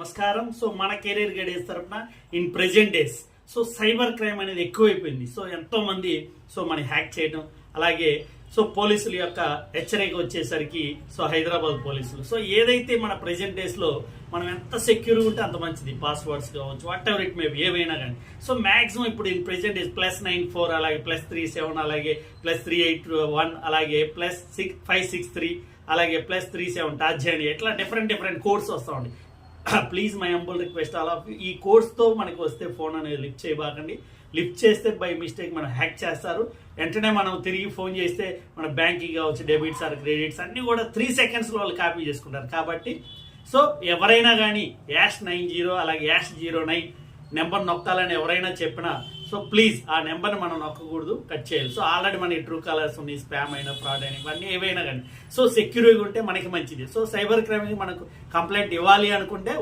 నమస్కారం. సో మన career guidance తరపున in present days so cyber crime అనేది ఎక్కువైపోయింది. సో ఎంతో మంది మన హ్యాక్ చేయడం, అలాగే పోలీసుల యొక్క హెచ్చరిక వచ్చేసరికి హైదరాబాద్ పోలీసులు ఏదైతే మన ప్రెజెంట్ డేస్ లో మనం ఎంత సెక్యూర్గా ఉంటే అంత మంచిది. పాస్వర్డ్స్ కావచ్చు, వాట్ ఎవర్ ఇట్ మేబీ, ఏవైనా కానీ. మాక్సిమం ఇప్పుడు ఇన్ ప్రెజెంట్ డేస్ +94, అలాగే +37, అలాగే +381, అలాగే +563, అలాగే +37 టచ్ చేయండి. ఎట్లా డిఫరెంట్ కోడ్స్ వస్తూ ఉంటాయి. Please my humble request, all of ఈ కోర్స్తో మనకి వస్తే ఫోన్ అనేది లిఫ్ట్ చేయబాకండి. లిఫ్ట్ చేస్తే బై మిస్టేక్ మనం హ్యాక్ చేస్తారు. వెంటనే మనం తిరిగి ఫోన్ చేస్తే మన బ్యాంకింగ్ కావచ్చు, డెబిట్స్ ఆర్ క్రెడిట్స్ అన్నీ కూడా 3 secondsలో వాళ్ళు కాపీ చేసుకుంటారు. కాబట్టి ఎవరైనా కానీ #90 అలాగే #09 నెంబర్ నొక్కాలని ఎవరైనా చెప్పినా ప్లీజ్ ఆ నెంబర్ని మనం నొక్కకూడదు, కట్ చేయాలి. ఆల్రెడీ మనకి ట్రూ కాలర్స్ ఉన్నాయి, స్పామ్ అయినా, ఫ్రాడ్ అయినా, ఇవన్నీ ఏవైనా కానీ సెక్యూర్గా ఉంటే మనకి మంచిది. సైబర్ క్రైమ్కి మనకు కంప్లైంట్ ఇవ్వాలి అనుకుంటే